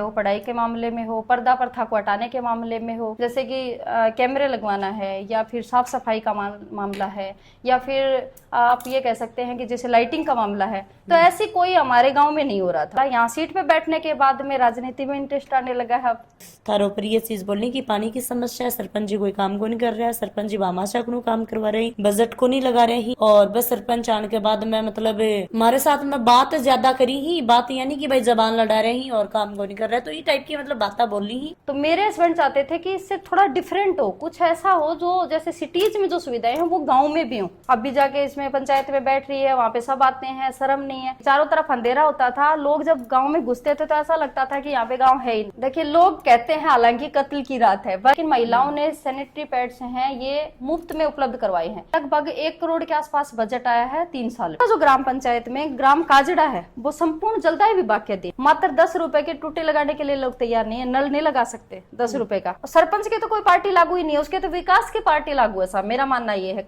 वो पढ़ाई के मामले में हो, पर्दा प्रथा को हटाने के मामले में हो, जैसे कि कैमरे लगवाना है, या फिर साफ सफाई का मामला है, या फिर आप ये कह सकते हैं कि जैसे लाइटिंग का मामला है, तो ऐसी कोई हमारे गांव में नहीं हो रहा था। यहाँ सीट पे बैठने के बाद में राजनीति में इंटरेस्ट आने लगा है। अब थारो पर ये चीज बोलने की पानी की समस्या है, सरपंच जी कोई काम को नहीं कर रहा है, सरपंच जी बामाशा को काम करवा रहे, बजट को नहीं लगा रहे, और बस सरपंच आने के बाद में मतलब हमारे साथ में बात ज्यादा करी ही, बात यानी कि भाई जबान लड़ा रहे ही और काम को नहीं कर रहे, तो ये टाइप की मतलब बात बोली ही। तो मेरे हस्बैंड चाहते थे कि इससे थोड़ा डिफरेंट हो, कुछ ऐसा हो जो जैसे सिटीज में जो सुविधाएं हैं वो गाँव में भी हो। अब भी जाके इसमें पंचायत में बैठ रही है, वहाँ पे सब आते हैं, शर्म नहीं है। चारों तरफ अंधेरा होता था, लोग जब गाँव में घुसते थे तो ऐसा लगता था कि यहाँ पे गाँव है ही नहीं। देखिए लोग कहते हैं हालांकि कत्ल की रात है, लेकिन महिलाओं ने सैनिटरी पैड्स हैं ये मुफ्त में उपलब्ध करवाए हैं। लगभग 1 करोड़ के आसपास बजट आया है 3 साल में। जो ग्राम पंचायत में ग्राम काजड़ा है वो संपूर्ण जलदाय विभाग के अधीन। मात्र 10 रुपए के टूटे लगाने के लिए लोग तैयार नहीं है, नल नहीं लगा सकते 10 रुपए का। सरपंच की तो कोई पार्टी लागू ही नहीं है, उसके तो विकास की पार्टी लागू है साहब, मेरा मानना ये है।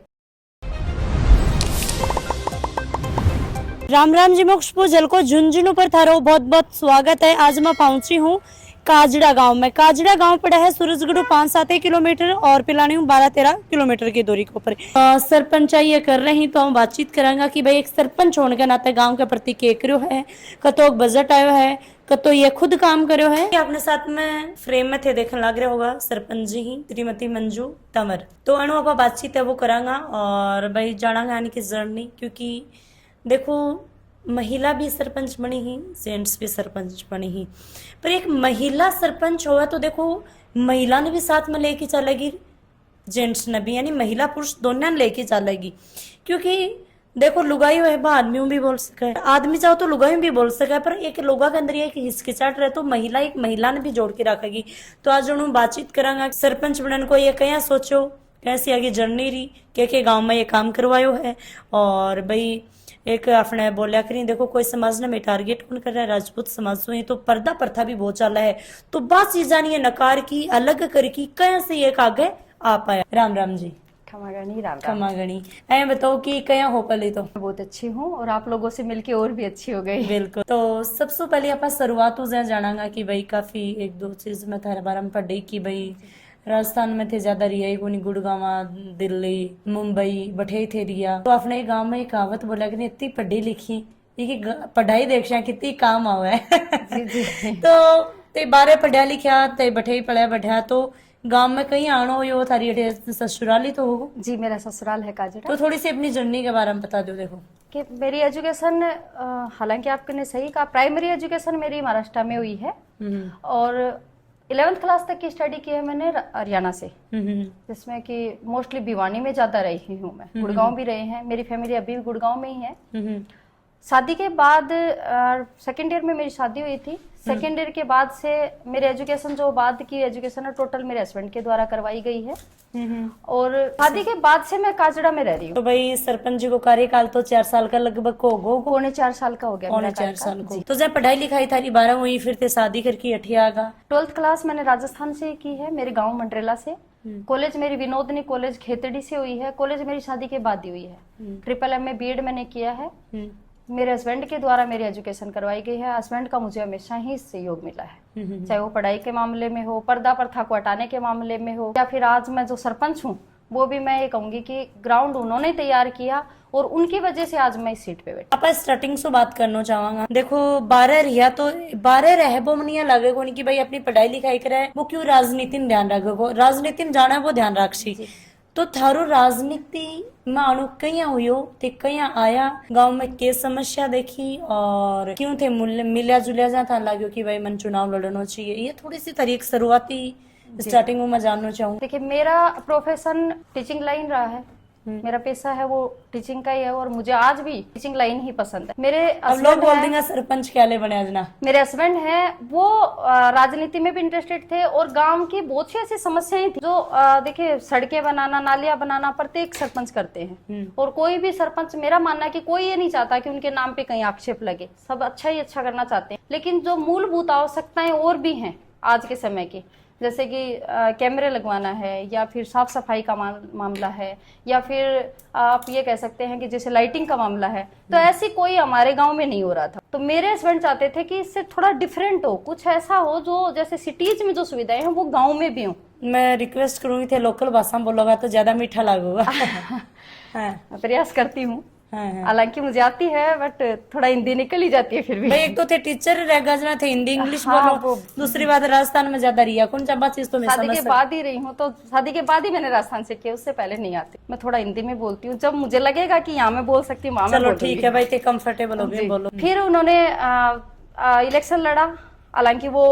राम राम जी मोक्षपुर जलको झुंझुनू पर थारो बहुत बहुत स्वागत है। आज मैं पहुंची हूँ काजड़ा गांव में। काजड़ा गांव पड़ा है सूरजगढ़ 5-7 किलोमीटर और पिलानी 12-13 किलोमीटर की दूरी के ऊपर। सरपंच ये कर रहे हैं तो हम बातचीत करांगा कि भाई एक सरपंच होने के नाते गांव के प्रति के करो है, कतो बजट आयो है, कतो ये खुद काम करो है। अपने साथ में फ्रेम में थे देखने लग रहा होगा सरपंच जी ही श्रीमती मंजू तंवर। तो अनु आप बातचीत है वो करांगा और भाई जानांगा यानी कि जर्नी, क्योंकि देखो महिला भी सरपंच बनी ही, जेंट्स भी सरपंच बनी ही, पर एक महिला सरपंच हुआ तो देखो महिला ने भी साथ में लेके चलेगी, जेंट्स ने भी, यानी महिला पुरुष दोनों ने लेके चलेगी। क्योंकि देखो लुगाई है आदमियों भी बोल सके, आदमी चाहो तो लुगाई भी बोल सके, पर एक लोगा के अंदर एक हिचकिचाहट रहे तो महिला एक महिला ने भी जोड़ के रखेगी। तो आज उन्होंने बातचीत करांगा सरपंच बनने को ये क्या सोचो, कैसी आगे जर्नी रही, के गाँव में ये काम करवायो है। और भाई एक अपने बोलिया करी देखो कोई समाज ने में टारगेट कौन कर रहा है, राजपूत समाज से तो पर्दा प्रथा भी बहुत चला है, तो बात चीजा नहीं है नकार की अलग करकी कया से एक आगे आ पाया। राम राम जी। खमागणी राम राम। खमागणी ऐ बताओ कि कया हो पहले तो बहुत अच्छी हूँ और आप लोगों से मिलके और भी अच्छी हो गई। बिल्कुल। तो सबसे पहले आप शुरुआत जानांगा कि भाई काफी 1-2 चीज में थारे बारे में पढ़ी कि भाई राजस्थान में थे ज्यादा रिया कोनी, गुड़गांव, दिल्ली, मुंबई बैठे थे रिया। तो अपने गांव में एक कहावत बोला कि इतनी पढ़ी लिखी ये पढ़ाई देख कितनी काम आवा है। तो ते बारे पढ़ा लिखा ते बैठे ही पढ़ा बैठा, तो गांव में कहीं आनो हो थारी ससुराल ही तो हो? जी मेरा ससुराल है काजड़ा। तो थोड़ी सी अपनी जर्नी के बारे में बता दो। देखो कि मेरी एजुकेशन हालांकि आपने सही कहा, प्राइमरी एजुकेशन मेरी महाराष्ट्र में हुई है और 11th क्लास तक की स्टडी की है मैंने हरियाणा से, जिसमें कि मोस्टली भिवानी में ज्यादा रही हूँ मैं। गुड़गांव भी रहे हैं, मेरी फैमिली अभी भी गुड़गांव में ही है। शादी के बाद सेकेंड ईयर में मेरी शादी हुई थी। सेकेंड ईयर के बाद से मेरे एजुकेशन जो बाद की एजुकेशन है टोटल मेरे हस्बैंड के द्वारा करवाई गई है और शादी के बाद से मैं काजड़ा में रह रही हूँ। तो भाई सरपंच जी को कार्यकाल तो 4 साल का लगभग होगो, पौने 4 साल का हो गया। पौने 4 साल को। तो जब पढ़ाई लिखाई थारी 12 हुई फिर ते शादी करके अठिया आगा। 12th क्लास मैंने राजस्थान से की है, मेरे गाँव मंडरेला से। कॉलेज मेरी विनोदनी कॉलेज खेतड़ी से हुई है। कॉलेज मेरी शादी के बाद ही हुई है। ट्रिपल में बीएड मैंने किया है। मेरे हस्बैंड के द्वारा मेरी एजुकेशन करवाई गई है। हस्बैंड का मुझे हमेशा ही सहयोग मिला है, चाहे वो पढ़ाई के मामले में हो, पर्दा प्रथा को हटाने के मामले में हो, या फिर आज मैं जो सरपंच हूँ वो भी मैं ये कहूंगी कि ग्राउंड उन्होंने तैयार किया और उनकी वजह से आज मैं इस सीट पे बैठी। आप स्टार्टिंग से बात करना चाहूंगा। देखो 12 रिया तो 12 रह बो मनिया लगे को नहीं कि भाई अपनी पढ़ाई लिखाई करे, वो क्यों राजनीति में ध्यान रखेगो, राजनीति में जाना है वो ध्यान रखी। तो थारो राजनीति में अणु कया हुई ते कया आया, गांव में के समस्या देखी और क्यों थे मिलिया जुलिया जा था लगे कि भाई मन चुनाव लड़ना चाहिए, ये थोड़ी सी तरीक शुरुआती स्टार्टिंग में मैं जानना चाहूँ। देखिए मेरा प्रोफेशन टीचिंग लाइन रहा है, मेरा पेशा है वो टीचिंग का ही है और मुझे आज भी टीचिंग लाइन ही पसंद है। मेरे लोग बोल देंगे सरपंच क्या ले बने आज ना। मेरे हस्बैंड हैं वो राजनीति में भी इंटरेस्टेड थे और गांव की बहुत सी ऐसी समस्याएं थी जो देखिए सड़कें बनाना, नालियां बनाना प्रत्येक सरपंच करते हैं और कोई भी सरपंच, मेरा मानना है कि कोई ये नहीं चाहता कि उनके नाम पे कहीं आक्षेप लगे, सब अच्छा ही अच्छा करना चाहते हैं। लेकिन जो मूलभूत आवश्यकताएं और भी हैं आज के समय की, जैसे कि कैमरे लगवाना है या फिर साफ सफाई का मामला है या फिर आप ये कह सकते हैं कि जैसे लाइटिंग का मामला है, तो ऐसी कोई हमारे गांव में नहीं हो रहा था। तो मेरे हस्बैंड चाहते थे कि इससे थोड़ा डिफरेंट हो, कुछ ऐसा हो जो जैसे सिटीज में जो सुविधाएं हैं वो गाँव में भी हो। मैं रिक्वेस्ट करूंगी थे लोकल भाषा में बोलोगा तो ज्यादा मीठा लगेगा। हाँ, प्रयास करती हूँ, हाँ। हालांकि मुझे आती है बट थोड़ा हिंदी निकल ही जाती है फिर भी। भाई एक तो थे टीचर रह गजना थे हिंदी इंग्लिश हाँ, बोलो, दूसरी बात राजस्थान में ज्यादा रिया कौन चाबा चीज तो मैं शादी समझ के बाद ही रही हूँ, तो शादी के बाद ही मैंने राजस्थान से किया, उससे पहले नहीं आती। मैं थोड़ा हिंदी में बोलती हूँ, जब मुझे लगेगा कि यहाँ मैं बोल सकती हूँ वहाँ मैं चलो बोल ठीक है भाई, थे कंफर्टेबल हो गए बोलो। फिर उन्होंने इलेक्शन लड़ा, हालांकि वो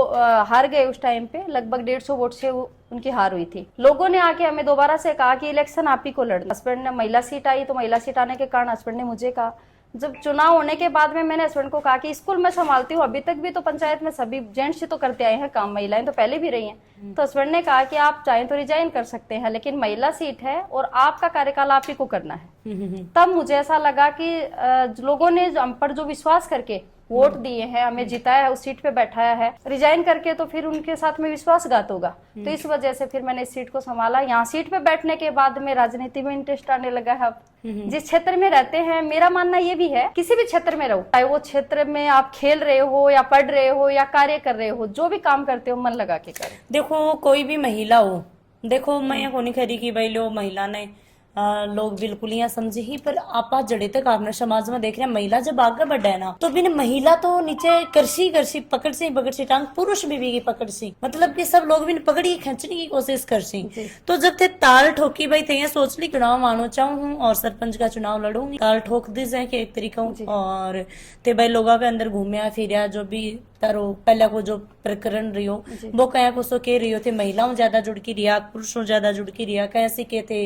हार गए उस टाइम पे, लगभग 150 वोट से उनकी हार हुई थी। लोगों ने आके हमें दोबारा से कहा कि इलेक्शन आप ही को लड़ना। हस्बैंड ने महिला सीट आई, तो महिला सीट आने के कारण हस्बैंड ने मुझे कहा। जब चुनाव होने के बाद में मैंने हस्बैंड को कहा कि स्कूल में संभालती हूँ, अभी तक भी तो पंचायत में सभी जेंट्स ही तो करते आए हैं काम, महिलाएं तो पहले भी रही हैं। तो हस्बैंड ने कहा कि आप चाहें तो रिजाइन कर सकते हैं, लेकिन महिला सीट है और आपका कार्यकाल आप ही को करना है। तब मुझे ऐसा लगा कि लोगों ने हम पर जो विश्वास करके वोट दिए हैं, हमें जिताया है, उस सीट पे बैठाया है, रिजाइन करके तो फिर उनके साथ में विश्वासघात होगा। तो इस वजह से फिर मैंने इस सीट को संभाला। यहाँ सीट पे बैठने के बाद में राजनीति में इंटरेस्ट आने लगा है। अब जिस क्षेत्र में रहते हैं, मेरा मानना ये भी है, किसी भी क्षेत्र में रहो, चाहे वो क्षेत्र में आप खेल रहे हो या पढ़ रहे हो या कार्य कर रहे हो, जो भी काम करते हो मन लगा के करें। देखो कोई भी महिला हो, देखो मैं ये कोनी खरी की भाई लो महिला ने लोग बिल्कुल यहाँ समझे ही, पर आपा जड़े तक आपने समाज में देख रहे हैं महिला जब आगे बढ़े ना, तो बिन महिला तो नीचे करसी पकड़ सी टांग, पुरुष भी पकड़ सी, मतलब कि सब लोग भी पकड़ी खींचने की कोशिश कर सी। तो जब थे ताल ठोकी भाई थे सोच ली चुनाव मानो चाहूँ और सरपंच का चुनाव लड़ूंगी, ताल ठोक दी जाए कि एक तरीका और ते भाई लोगों के अंदर घूमया फिर जो भी तारो पहले को जो प्रकरण रही हो वो कया को सो के रही हो थे, महिलाओं ज्यादा जुड़ की रिया, पुरुषों ज्यादा जुड़ की रिया, कैसे के थे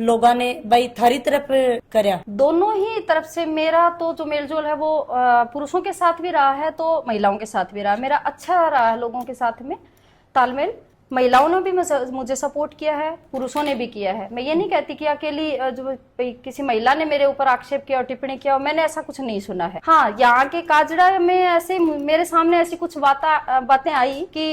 लोगों ने भाई थारी तरफ करया। दोनों ही तरफ से मेरा तो जो मेलजोल है वो पुरुषों के साथ भी रहा है तो महिलाओं के साथ भी रहा, मेरा अच्छा रहा है लोगों के साथ में तालमेल। महिलाओं ने भी मुझे सपोर्ट किया है, पुरुषों ने भी किया है। मैं ये नहीं कहती कि अकेली जो किसी महिला ने मेरे ऊपर आक्षेप किया और टिप्पणी किया, और मैंने ऐसा कुछ नहीं सुना है। हाँ, यहाँ के काजड़ा में ऐसे मेरे सामने ऐसी कुछ बातें आई कि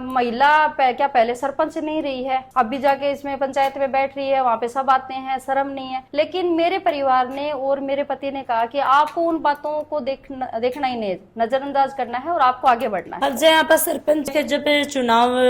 महिला क्या पहले सरपंच नहीं रही है, अभी जाके इसमें पंचायत में बैठ रही है, वहाँ पे सब आते हैं, शर्म नहीं है। लेकिन मेरे परिवार ने और मेरे पति ने कहा कि आपको उन बातों को देखना ही नहीं, नजरअंदाज करना है और आपको आगे बढ़ना है। अब जो यहाँ पर सरपंच के जब चुनाव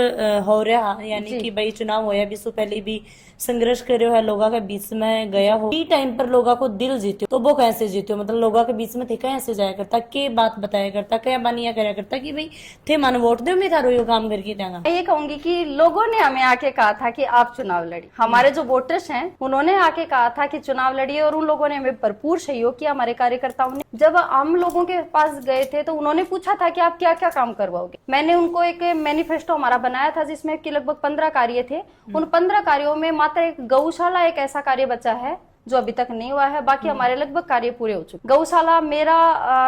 हो रहा, यानी कि भाई चुनाव होया भी सो पहले भी संघर्ष करे है, लोगों के बीच में गया हो, ई टाइम पर लोगों को दिल जीते, तो वो कैसे जीते, मतलब लोगों के बीच में थे कैसे जाया करता, के बात बताया करता, क्या बानिया कराया करता कि भाई थे मन वोट दो, मैं थारो यो काम करके देंगा। ये कहूंगी कि लोगों ने हमें आके कहा था कि आप चुनाव लड़ी, हमारे जो वोटर्स हैं उन्होंने आके कहा था कि चुनाव लड़िए, और उन लोगों ने हमें भरपूर सहयोग किया, हमारे कार्यकर्ताओं ने। जब हम लोगों के पास गए थे तो उन्होंने पूछा था कि आप क्या क्या काम करवाओगे। मैंने उनको एक मैनिफेस्टो हमारा बनाया था जिसमें कि लगभग 15 कार्य थे। उन 15 कार्यों में मात्र एक गौशाला एक ऐसा कार्य बचा है जो अभी तक नहीं हुआ है, बाकी हमारे लगभग कार्य पूरे हो चुके। गौशाला मेरा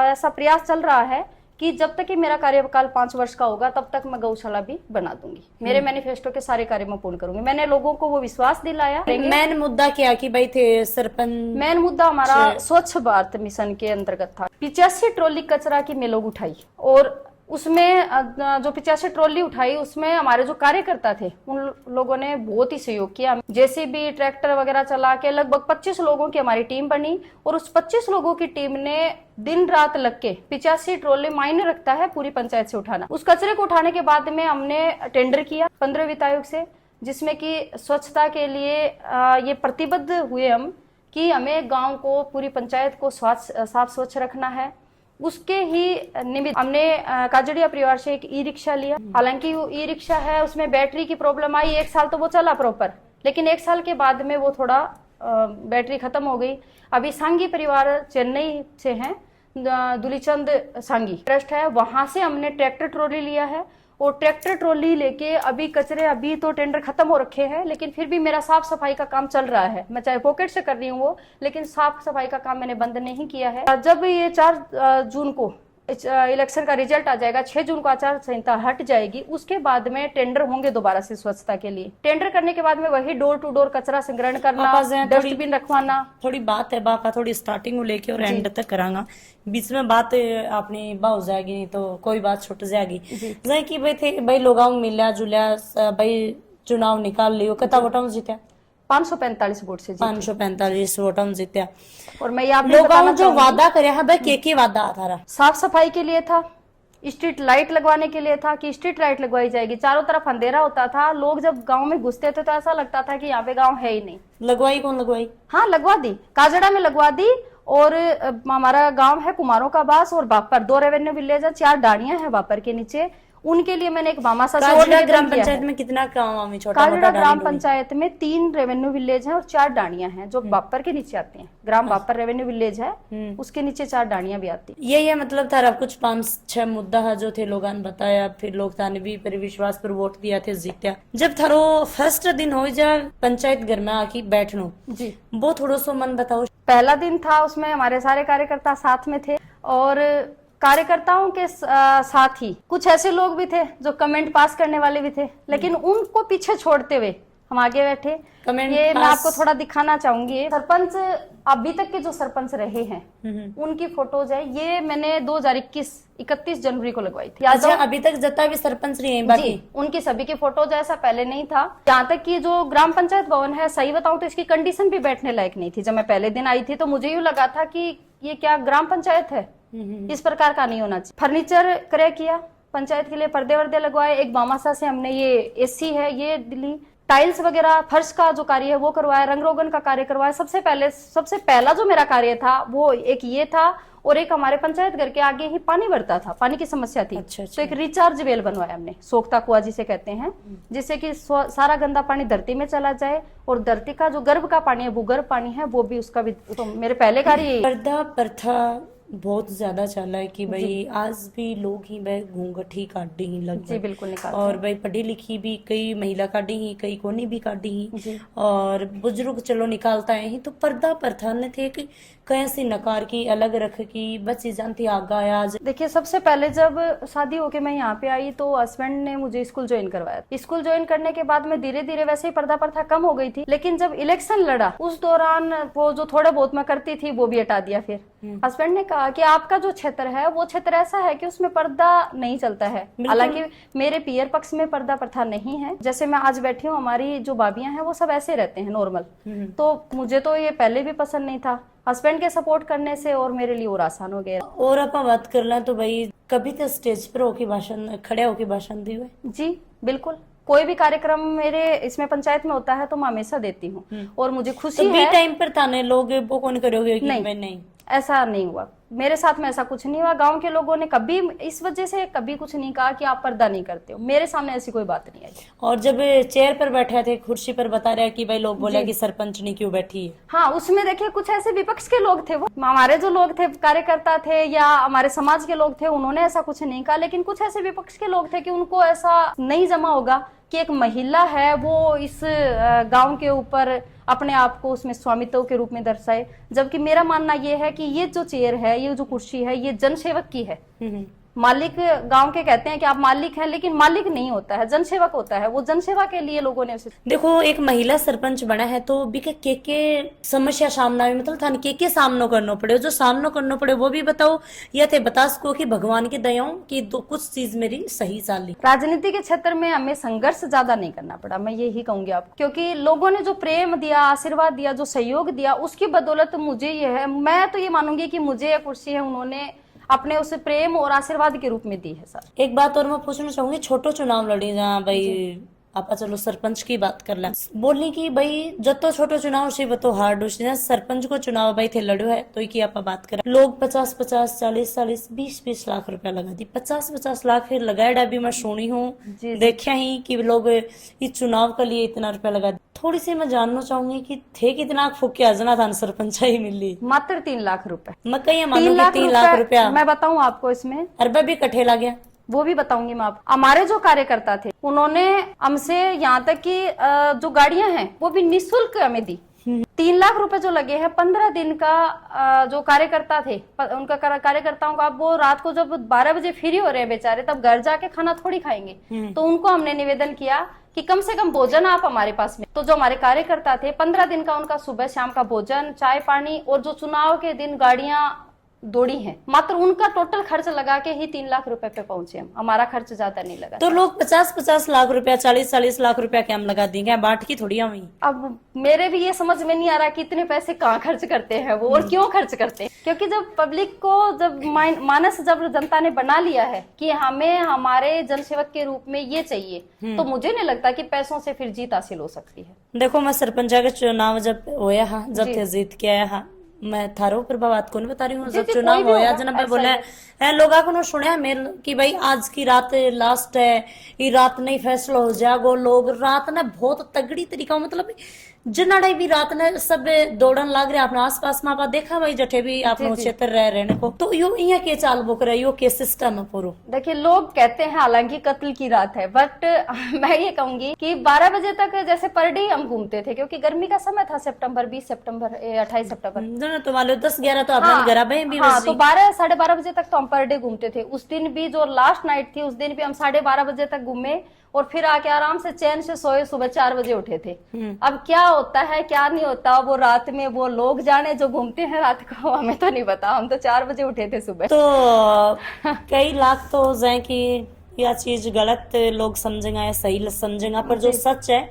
ऐसा प्रयास चल रहा है कि जब तक कि मेरा कार्यकाल 5 वर्ष का होगा तब तक मैं गौशाला भी बना दूंगी। मेरे मैनिफेस्टो के सारे कार्य मैं पूर्ण करूंगी। मैंने लोगों को वो विश्वास दिलाया। मेन मुद्दा क्या कि भाई थे सरपंच, मेन मुद्दा हमारा स्वच्छ भारत मिशन के अंतर्गत था। 85 ट्रॉली कचरा की मैं लोग उठाई, और उसमें जो 85 ट्रॉली उठाई उसमें हमारे जो कार्यकर्ता थे उन लोगों ने बहुत ही सहयोग किया। जेसीबी ट्रैक्टर वगैरह चला के लगभग 25 लोगों की हमारी टीम बनी, और उस 25 लोगों की टीम ने दिन रात लग के 85 ट्रॉली मायने रखता है पूरी पंचायत से उठाना। उस कचरे को उठाने के बाद में हमने टेंडर किया 15 वित्त आयोग से, जिसमें कि स्वच्छता के लिए ये प्रतिबद्ध हुए हम कि हमें गाँव को, पूरी पंचायत को साफ स्वच्छ रखना है। उसके ही निमित्त हमने काजड़िया परिवार से एक ई रिक्शा लिया। हालांकि वो ई रिक्शा है उसमें बैटरी की प्रॉब्लम आई, 1 साल तो वो चला प्रॉपर, लेकिन 1 साल के बाद में वो थोड़ा बैटरी खत्म हो गई। अभी सांगी परिवार चेन्नई से हैं, दुलीचंद सांगी ट्रस्ट है, वहां से हमने ट्रैक्टर ट्रॉली लिया है, और ट्रैक्टर ट्रॉली लेके अभी कचरे, अभी तो टेंडर खत्म हो रखे हैं लेकिन फिर भी मेरा साफ सफाई का काम चल रहा है। मैं चाहे पॉकेट से कर रही हूँ वो, लेकिन साफ सफाई का काम मैंने बंद नहीं किया है। जब ये 4 जून को इलेक्शन का रिजल्ट आ जाएगा, 6 जून को आचार संहिता हट जाएगी, उसके बाद में टेंडर होंगे दोबारा से स्वच्छता के लिए। टेंडर करने के बाद में वही डोर टू डोर कचरा संग्रहण करना, डस्टबिन रखवाना। थोड़ी बात है बापा, थोड़ी स्टार्टिंग लेके और एंड तक करांगा, बीच में बात अपनी बात हो जाएगी नहीं तो कोई बात छूट जाएगी। जैसे कि भाई थे भाई लोग मिल्या जुलिया भाई चुनाव निकाल लियो, कितना वोटा जीत्या? 545 वोट से 545 वोटा जीत्या। और मैं यहाँ लोग जो वादा करे है भाई के वादा था? साफ सफाई के लिए था, स्ट्रीट लाइट लगवाने के लिए था कि स्ट्रीट लाइट लगवाई जाएगी। चारों तरफ अंधेरा होता था, लोग जब गांव में घुसते थे तो ऐसा लगता था कि यहाँ पे गांव है ही नहीं। लगवाई कौन लगवाई? हाँ लगवा दी, काजड़ा में लगवा दी। और हमारा गांव है कुमारों का बास और बापर, 2 रेवेन्यू विलेज है, 4 डाड़ियां हैं बापर के नीचे, उनके लिए मैंने एक मामासा ग्राम पंचायत में कितना काम है? काजड़ा ग्राम पंचायत में 3 रेवेन्यू विलेज है और 4 डाणियां हैं जो बापर के नीचे आती हैं। ग्राम बापर रेवेन्यू विलेज है, उसके नीचे 4 डाणियां भी आती हैं। ये मतलब था कुछ 5-6 मुद्दा है जो थे लोगों ने बताया, फिर लोग थाने भी पर विश्वास पर वोट दिया थे, जीत्या। जब थारो फर्स्ट दिन हो जा पंचायत घर में आके बैठनो जी, वो थोड़ा सो मन बताओ। पहला दिन था, उसमें हमारे सारे कार्यकर्ता साथ में थे और कार्यकर्ताओं के साथ ही कुछ ऐसे लोग भी थे जो कमेंट पास करने वाले भी थे, लेकिन उनको पीछे छोड़ते हुए हम आगे बैठे। ये मैं आपको थोड़ा दिखाना चाहूंगी। सरपंच अभी तक के जो सरपंच रहे हैं उनकी फोटोज है, ये मैंने 2021-31 जनवरी को लगवाई थी। अच्छा, अभी तक जितना भी सरपंच रही हैं बाकी उनकी सभी की फोटोज है, ऐसा पहले नहीं था। यहाँ तक कि जो ग्राम पंचायत भवन है, सही बताऊं तो इसकी कंडीशन भी बैठने लायक नहीं थी। जब मैं पहले दिन आई थी तो मुझे यूं लगा था कि ये क्या ग्राम पंचायत है, इस प्रकार का नहीं होना चाहिए। फर्नीचर क्रय किया, पंचायत के लिए पर्दे वर्दे लगवाए, एक बामासा से हमने ये एसी है ये दिल्ली, टाइल्स वगैरह, फर्श का जो कार्य है वो करवाया, रंग रोगन का कार्य करवाया। सबसे पहला जो मेरा कार्य था वो एक ये था, और एक हमारे पंचायत घर के आगे ही पानी भरता था, पानी की समस्या थी। अच्छा। तो एक रिचार्ज वेल बनवाया हमने, सोखता कुआ जिसे कहते हैं, जिससे कि सारा गंदा पानी धरती में चला जाए और धरती का जो गर्भ का पानी है, भूगर्भ पानी है, वो भी उसका भी। तो मेरे पहले कार्य पर्दा प्रथा बहुत ज्यादा चला है कि भाई आज भी लोग ही भाई घूंघट ही काटी ही लग जी, बिल्कुल निकाल। और भाई पढ़ी लिखी भी कई महिला काटी ही, कई कोनी भी काटी ही, और बुजुर्ग चलो निकालता है ही। तो पर्दा प्रथा ने थे कि कैसी नकार की अलग रख की बच्ची जानती आगा आज। देखिए, सबसे पहले जब शादी होके मैं यहाँ पे आई तो हस्बैंड ने मुझे स्कूल ज्वाइन करवाया। स्कूल ज्वाइन करने के बाद में धीरे धीरे वैसे ही पर्दा प्रथा कम हो गई थी, लेकिन जब इलेक्शन लड़ा उस दौरान वो जो थोड़ा बहुत मैं करती थी वो भी हटा दिया। फिर हस्बैंड ने कहा कि आपका जो क्षेत्र है वो क्षेत्र ऐसा है कि उसमें पर्दा नहीं चलता है। हालांकि मेरे पियर पक्ष में पर्दा प्रथा नहीं है, जैसे मैं आज बैठी हूँ, हमारी जो भाभियां हैं वो सब ऐसे रहते हैं नॉर्मल। तो मुझे तो ये पहले भी पसंद नहीं था, हस्बैंड के सपोर्ट करने से और मेरे लिए और आसान हो गया। और आप बात कर लें तो भाई कभी तो स्टेज पर होके भाषण, खड़े होके भाषण दी हुए? जी बिल्कुल, कोई भी कार्यक्रम मेरे इसमें पंचायत में होता है तो मैं हमेशा देती हूँ और मुझे खुशी है। टाइम पर थाने लोग वो कौन करोगे? नहीं, ऐसा नहीं हुआ मेरे साथ में, ऐसा कुछ नहीं हुआ। गांव के लोगों ने कभी इस वजह से कभी कुछ नहीं कहा कि आप पर्दा नहीं करते हो, मेरे सामने ऐसी कोई बात नहीं आई। और जब चेयर पर बैठे थे, कुर्सी पर बता रहे कि भाई लोग बोले कि सरपंच नहीं क्यों बैठी है? हाँ, उसमें देखिए कुछ ऐसे विपक्ष के लोग थे, वो हमारे जो लोग थे कार्यकर्ता थे या हमारे समाज के लोग थे, उन्होंने ऐसा कुछ नहीं कहा। लेकिन कुछ ऐसे विपक्ष के लोग थे कि उनको ऐसा नहीं जमा होगा कि एक महिला है वो इस गांव के ऊपर अपने आप को उसमें स्वामित्व के रूप में दर्शाए, जबकि मेरा मानना ये है कि ये जो चेयर है, ये जो कुर्सी है, ये जनसेवक की है। मालिक गांव के कहते हैं कि आप मालिक हैं, लेकिन मालिक नहीं होता है, जनसेवक होता है। वो जनसेवा के लिए लोगों ने उसे। देखो, एक महिला सरपंच बना है तो बिके के समस्या सामना में मतलब थाने के सामना करना पड़े, जो सामना करना पड़े वो भी बताओ, या थे बता सको कि भगवान की दयाओं की दो कुछ चीज मेरी सही चाली। राजनीति के क्षेत्र में हमें संघर्ष ज्यादा नहीं करना पड़ा, मैं यही कहूंगी आपको, क्योंकि लोगों ने जो प्रेम दिया, आशीर्वाद दिया, जो सहयोग दिया, उसकी बदौलत मुझे ये है, मैं तो ये मानूंगी कि मुझे यह कुर्सी है उन्होंने अपने उसे प्रेम और आशीर्वाद के रूप में दी है। सर, एक बात और मैं पूछना चाहूंगी, छोटो चुनाव लड़ी जहाँ भाई आप चलो सरपंच की बात कर लें, बोलने की भाई जतो छोटो चुनाव से वो तो हार्ड हो, सरपंच को चुनाव भाई थे लड़ो है तो की आप बात करें, लोग 50-50, 40-40, 20-20 लाख रुपया लगा दी, 50-50 लाख फिर लगाया डाबी। मैं सुनी हूँ, देखा ही कि लोग इस चुनाव के लिए इतना रुपया लगा दी। थोड़ी सी मैं जानना चाहूंगी कि थे कितना फूक आजना था सरपंच ही मिली? मात्र 3 लाख रुपए। मैं कहीं मानूंगी 3 लाख रुपया। मैं बताऊं आपको, इसमें अरबा भी कट्ठे लग गया, वो भी बताऊंगी मैं आपको। हमारे जो कार्यकर्ता थे उन्होंने हमसे यहाँ तक कि जो गाड़ियां हैं वो भी निःशुल्क हमें दी। 3 लाख रुपए जो लगे हैं 15 दिन का, जो कार्यकर्ता थे उनका कार्यकर्ताओं का, अब वो रात को जब 12 बजे फ्री हो रहे हैं बेचारे, तब घर जाके खाना थोड़ी खाएंगे। तो उनको हमने निवेदन किया कि कम से कम भोजन आप हमारे पास में। तो जो हमारे कार्यकर्ता थे 15 दिन का उनका सुबह शाम का भोजन, चाय पानी, और जो चुनाव के दिन गाड़ियां दौड़ी हैं, मात्र उनका टोटल खर्च लगा के ही 3 लाख रुपए पे पहुंचे हम। हमारा खर्च ज्यादा नहीं लगा। तो लोग 50-50 लाख रुपया, 40-40 लाख रुपया क्या हम लगा देंगे, बांट की थोड़ी हुई। अब मेरे भी ये समझ में नहीं आ रहा कि इतने पैसे कहाँ खर्च करते हैं वो, और क्यों खर्च करते हैं। क्योंकि जब पब्लिक को, जब मानस जब जनता ने बना लिया है कि हमें हमारे जनसेवक के रूप में ये चाहिए, तो मुझे नहीं लगता कि पैसों से फिर जीत हासिल हो सकती है। देखो मैं सरपंच का चुनाव जब होया हा, जब थे जीत के आया हा, मैं थारो प्रभावात को नहीं बता रही हूँ। जब चुनाव होया जनाब बोला है लोगों को सुना मेरे कि भाई आज की रात लास्ट है, ये रात नहीं फैसला हो जाएगा। लोग रात ने बहुत तगड़ी तरीका, मतलब जनाड़े भी रात ने सब दौड़न लग रहे अपने आस पास में। आप देखा भाई जठे भी आप क्षेत्र रह रहने को, तो यो यहाँ के चाल बुक रहे, यो के सिस्टम है पूरा। देखिए लोग कहते हैं हालांकि कत्ल की रात है, बट मैं ये कहूंगी कि 12 बजे तक जैसे पर डे हम घूमते थे, क्योंकि गर्मी का समय था, सितंबर 20 सितंबर 28 सितंबर, तो मान लो 10-11 तो अपने घर भी। हाँ, तो 12-12:30 बजे तक तो हम पर डे घूमते थे। उस दिन भी जो लास्ट नाइट थी, उस दिन भी हम 12:30 बजे तक घूमे, और फिर आके आराम से चैन से सोए, सुबह 4 बजे उठे थे। अब क्या होता है क्या नहीं होता वो रात में वो लोग जाने जो घूमते हैं रात को, हमें तो नहीं पता। हम तो 4 बजे उठे थे सुबह। तो कई लाख तो हो जाए कि यह चीज गलत लोग समझेंगे या सही समझेंगे, पर जो सच है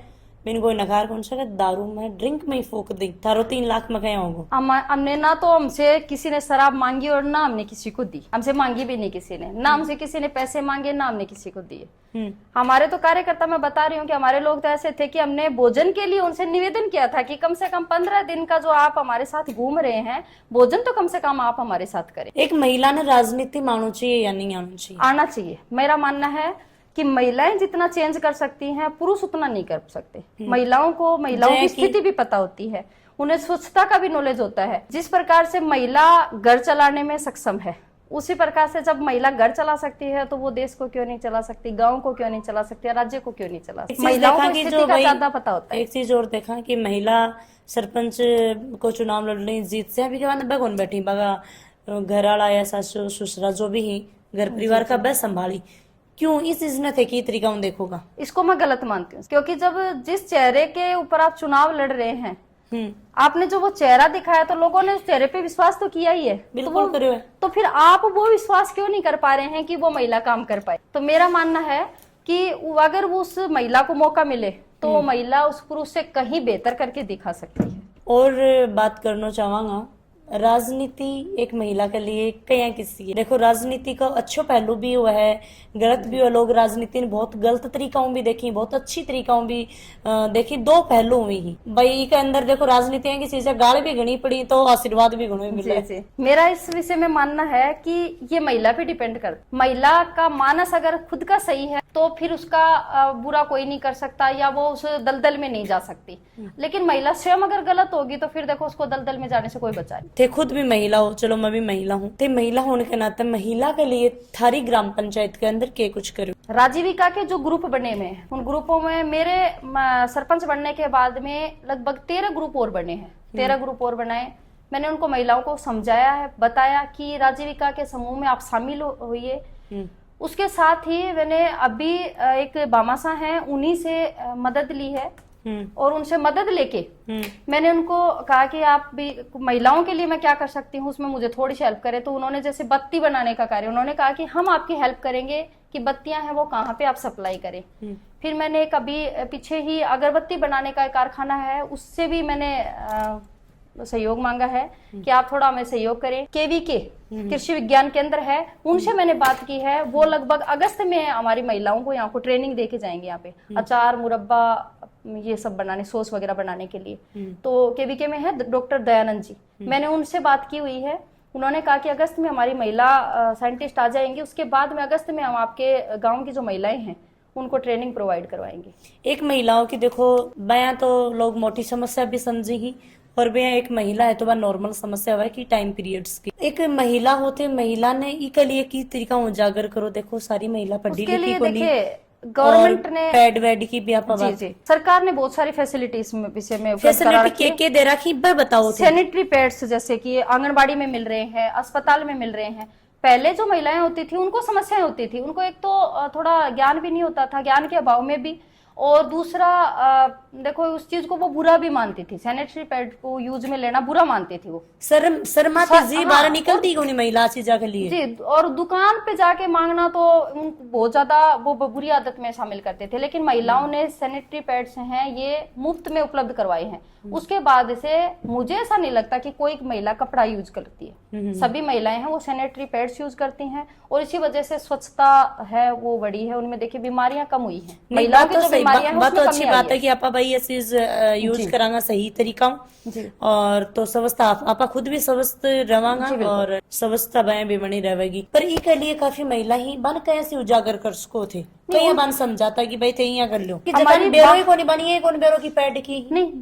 मैंने कोई नकार कौन सा दारू में ड्रिंक में ही फूक दी। थारो 3 लाख में कहीं होगा। हमने ना तो हमसे किसी ने शराब मांगी और ना हमने किसी को दी। हमसे मांगी भी नहीं किसी ने, ना हमसे किसी ने पैसे मांगे, ना हमने किसी को दिए। हमारे तो कार्यकर्ता, मैं बता रही हूँ कि हमारे लोग तो ऐसे थे कि हमने भोजन के लिए उनसे निवेदन किया था कि कम से कम 15 दिन का जो आप हमारे साथ घूम रहे हैं, भोजन तो कम से कम आप हमारे साथ करें। एक महिला ने राजनीति में आना चाहिए या नहीं आना चाहिए? आना चाहिए। मेरा मानना है कि महिलाएं जितना चेंज कर सकती हैं, पुरुष उतना नहीं कर सकते। महिलाओं की स्थिति भी पता होती है, उन्हें स्वच्छता का भी नॉलेज होता है। जिस प्रकार से महिला घर चलाने में सक्षम है, उसी प्रकार से जब महिला घर चला सकती है तो वो देश को क्यों नहीं चला सकती, गांव को क्यों नहीं चला सकती, राज्य को क्यों नहीं चला सकती। महिलाओं को स्थिति का ज्यादा पता होता है। एक चीज और देखा कि महिला सरपंच को चुनाव लड़ने जीत से अभी के बाद बगोन बैठी बगा घर वाला या सासु ससुरा जो भी ही घर परिवार का बस संभाली, क्यों इस चीज ने थे कि तरीका हूँ देखोगा। इसको मैं गलत मानती हूँ, क्योंकि जब जिस चेहरे के ऊपर आप चुनाव लड़ रहे हैं, आपने जो वो चेहरा दिखाया तो लोगों ने उस चेहरे पे विश्वास तो किया ही है। बिल्कुल करो है। तो फिर आप वो विश्वास क्यों नहीं कर पा रहे हैं कि वो महिला काम कर पाए। तो मेरा मानना है कि अगर वो उस महिला को मौका मिले तो वो महिला उस पुरुष से कहीं बेहतर करके दिखा सकती है। और बात करना चाहूंगा, राजनीति एक महिला के लिए क्या किसी है। देखो राजनीति का अच्छा पहलू भी हुआ है, गलत भी हुआ। लोग राजनीति ने बहुत गलत तरीकाओं भी देखी, बहुत अच्छी तरीकाओं भी देखी। 2 पहलू हुई ही भाई के अंदर। देखो राजनीति की चीजें गाल भी घनी पड़ी तो आशीर्वाद भी घणो मिला है। मेरा इस विषय में मानना है कि ये महिला पे डिपेंड करता। महिला का मानस अगर खुद का सही है तो फिर उसका बुरा कोई नहीं कर सकता, या वो उस दलदल में नहीं जा सकती। लेकिन महिला स्वयं अगर गलत होगी तो फिर देखो उसको दलदल में जाने से कोई बचा नहीं। थे खुद भी महिला हो, चलो मैं भी महिला हूँ, ते महिला होने के नाते महिला के लिए थारी ग्राम पंचायत के अंदर के कुछ करो। राजीविका के जो ग्रुप बने हुए हैं, उन ग्रुपों में मेरे सरपंच बनने के बाद में लगभग 13 ग्रुप और बने हैं। 13 ग्रुप और बनाए। मैंने उनको महिलाओं को समझाया है, बताया कि राजीविका के समूह में आप शामिल होइए। उसके साथ ही मैंने अभी एक बामासा है, उन्हीं से मदद ली है, और उनसे मदद लेके मैंने उनको कहा कि आप भी महिलाओं के लिए मैं क्या कर सकती हूँ, उसमें मुझे थोड़ी सी हेल्प करें। तो उन्होंने जैसे बत्ती बनाने का कार्य, उन्होंने कहा कि हम आपकी हेल्प करेंगे कि बत्तियां हैं वो कहाँ पे आप सप्लाई करें। फिर मैंने कभी पीछे ही अगरबत्ती बनाने का एक कारखाना है, उससे भी मैंने सहयोग मांगा है कि आप थोड़ा हमें सहयोग करें। केवीके कृषि विज्ञान केंद्र है, उनसे मैंने बात की है। वो लगभग अगस्त में हमारी महिलाओं को यहाँ को ट्रेनिंग देके जाएंगे, यहाँ पे अचार मुरब्बा ये सब बनाने, सॉस वगैरह बनाने के लिए। तो केवीके में है डॉक्टर दयानंद जी, मैंने उनसे बात की हुई है। उन्होंने कहा कि अगस्त में हमारी महिला साइंटिस्ट आ जाएंगी, उसके बाद में अगस्त में हम आपके गाँव की जो महिलाएं हैं उनको ट्रेनिंग प्रोवाइड करवाएंगे। एक महिलाओं की देखो बयां तो लोग मोटी समस्या भी समझी ही, और भी एक महिला है तो वह नॉर्मल समस्या है कि टाइम पीरियड्स की। एक महिला होते महिला ने इसके लिए किस तरीका उजागर करो। देखो सारी महिला पढ़ी लिखी को नहीं, गवर्नमेंट ने पैड वैड की भी आप जी बात जी सरकार ने बहुत सारी फैसिलिटी इस विषय में उपलब्ध करा फैसिलिटी रखी है। के दे रखी बताओ थे। सैनिटरी पैड्स जैसे कि आंगनबाड़ी में मिल रहे हैं, अस्पताल में मिल रहे हैं। पहले जो महिलाएं होती थी उनको समस्याएं होती थी, उनको एक तो थोड़ा ज्ञान भी नहीं होता था, ज्ञान के अभाव में भी, और दूसरा देखो उस चीज को वो बुरा भी मानती थी, सैनिटरी पैड को यूज में लेना बुरा मानती थी वो। शर्माती जी बाहर निकलती कौन महिला चीजा के लिए जी, और दुकान पे जाके मांगना तो उनको बहुत ज्यादा वो बुरी आदत में शामिल करते थे। लेकिन महिलाओं ने सैनिटरी पैड्स हैं ये मुफ्त में उपलब्ध करवाए हैं। उसके बाद से मुझे ऐसा नहीं लगता कि कोई महिला कपड़ा यूज करती है, सभी महिलाएं हैं वो सैनिटरी पैड्स यूज करती हैं, और इसी वजह से स्वच्छता है वो बढ़ी है, उनमें देखिए बीमारियां कम हुई हैं। महिलाओं की जो बीमारियां हैं बात तो उसमें अच्छी कमी बात आई है कि आपा भाई ये चीज यूज करांगा सही तरीका जी। और तो स्वस्थता आपा खुद भी स्वस्थ रवांगा और स्वस्थता भय भी बनी रहेगी। पर ई के लिए काफी महिला ही बन कैसे उजागर कर सको थे, कई बार समझाता कि भाई थे यहाँ कर लो कि हमारी बेरो ही कौन बनी है, कौन बेरो की पैड की नहीं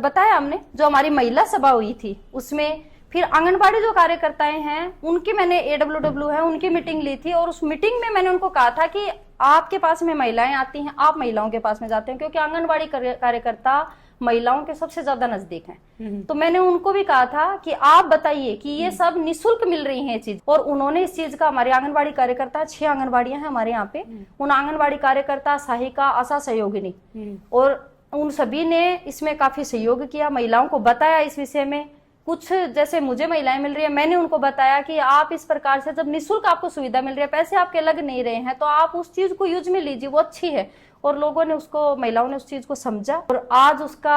बताया हमने। जो हमारी महिला सभा हुई थी उसमें फिर आंगनबाड़ी जो कार्यकर्ताएं हैं उनकी मैंने AWW है उनकी मीटिंग ली थी, और उस मीटिंग में मैंने उनको कहा था कि आपके पास में महिलाएं आती हैं, आप महिलाओं के पास में जाते हैं, क्योंकि आंगनबाड़ी कार्यकर्ता महिलाओं के सबसे ज्यादा नजदीक हैं। तो मैंने उनको भी कहा था कि आप बताइए कि ये सब निशुल्क मिल रही है चीज, और उन्होंने इस चीज का, हमारे आंगनबाड़ी कार्यकर्ता 6 आंगनबाड़ियां हैं हमारे यहाँ पे, उन आंगनबाड़ी कार्यकर्ता, सहायिका, आशा सहयोगिनी, और उन सभी ने इसमें काफी सहयोग किया, महिलाओं को बताया इस विषय में। कुछ जैसे मुझे महिलाएं मिल रही है, मैंने उनको बताया कि आप इस प्रकार से जब निःशुल्क आपको सुविधा मिल रही है, पैसे आपके लग नहीं रहे हैं, तो आप उस चीज को यूज में लीजिए, वो अच्छी है। और लोगों ने उसको, महिलाओं ने उस चीज को समझा, और आज उसका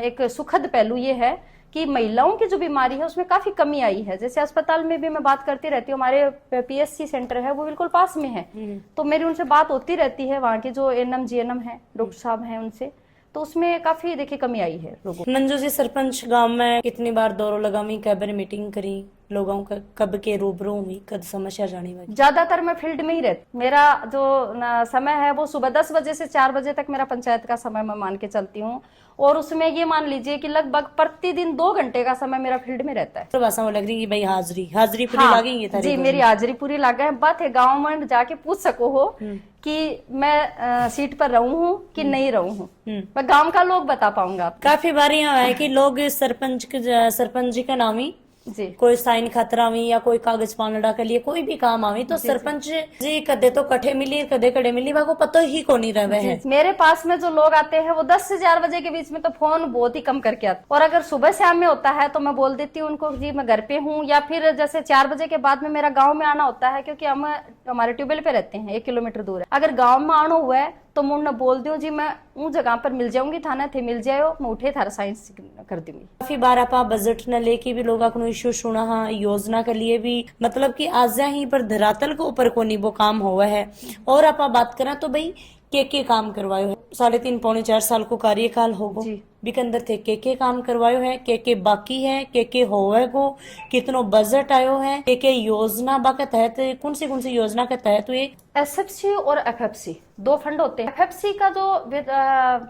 एक सुखद पहलू ये है कि महिलाओं की जो बीमारी है उसमें काफी कमी आई है। जैसे अस्पताल में भी मैं बात करती रहती हूँ, हमारे PSC सेंटर है वो बिल्कुल पास में है, तो मेरी उनसे बात होती रहती है, वहाँ के जो ANM GNM है, डॉक्टर साहब हैं, उनसे, तो उसमें काफी देखिए कमी आई है लोगों। मंजू जी सरपंच गांव में कितनी बार दौरो लगावी, कैबिन मीटिंग करी, लोगों का कब के रूबरू हुई, कद समस्या जानी हुई? ज्यादातर मैं फील्ड में ही रहती, मेरा जो समय है वो सुबह 10 बजे से 4 बजे तक मेरा पंचायत का समय मैं मान के चलती हूँ, और उसमें ये मान लीजिए कि लगभग प्रतिदिन 2 घंटे का समय मेरा फील्ड में रहता है। तो भाषा में लग रही कि भाई हाजिरी पूरी लागेंगी थारी? जी, मेरी हाजिरी पूरी लागे है। बात है गाँव में जाके पूछ सको हो कि मैं सीट पर रहूं हूँ कि नहीं रहूं हूँ, मैं गांव का लोग बता पाऊंगा। काफी बार यहाँ है कि लोग सरपंच जी का नाम ही जी, कोई साइन खतरा आवी या कोई कागज पानड़ा के लिए कोई भी काम आवी तो सरपंच जी कदे तो कठे मिली कदे कड़े मिली, को पता ही को नहीं रहे है। मेरे पास में जो लोग आते हैं वो 10 से 4 बजे के बीच में तो फोन बहुत ही कम करके आते, और अगर सुबह शाम में होता है तो मैं बोल देती हूँ उनको जी मैं घर पे हूँ, या फिर जैसे 4 बजे के बाद में मेरा गाँव में आना होता है, क्योंकि हम हमारे ट्यूबवेल पे रहते हैं, 1 किलोमीटर दूर है। अगर गाँव में आना हुआ है तो मुझे बोल दूं जी मैं उन जगह पर मिल जाऊंगी, थाना थे मिल जाओ, मैं उठे थारा साइंस कर दूंगी। काफी बार आप बजट न लेके भी लोग अपनो इश्यू सुना, हाँ योजना के लिए भी मतलब कि आज ही पर धरातल के ऊपर कोनी वो काम हुआ है। और आप बात करें तो भाई के काम करवायो है, 3.5 पौने 4 साल को कार्यकाल होगो, बीके अंदर थे के काम करवायो है, के बाकी है, के होवेगो, कितनो बजट आयो है, के योजना बा के तहत कौन सी योजना के तहत ये SFC और FFC 2 फंड होते हैं। FFC का जो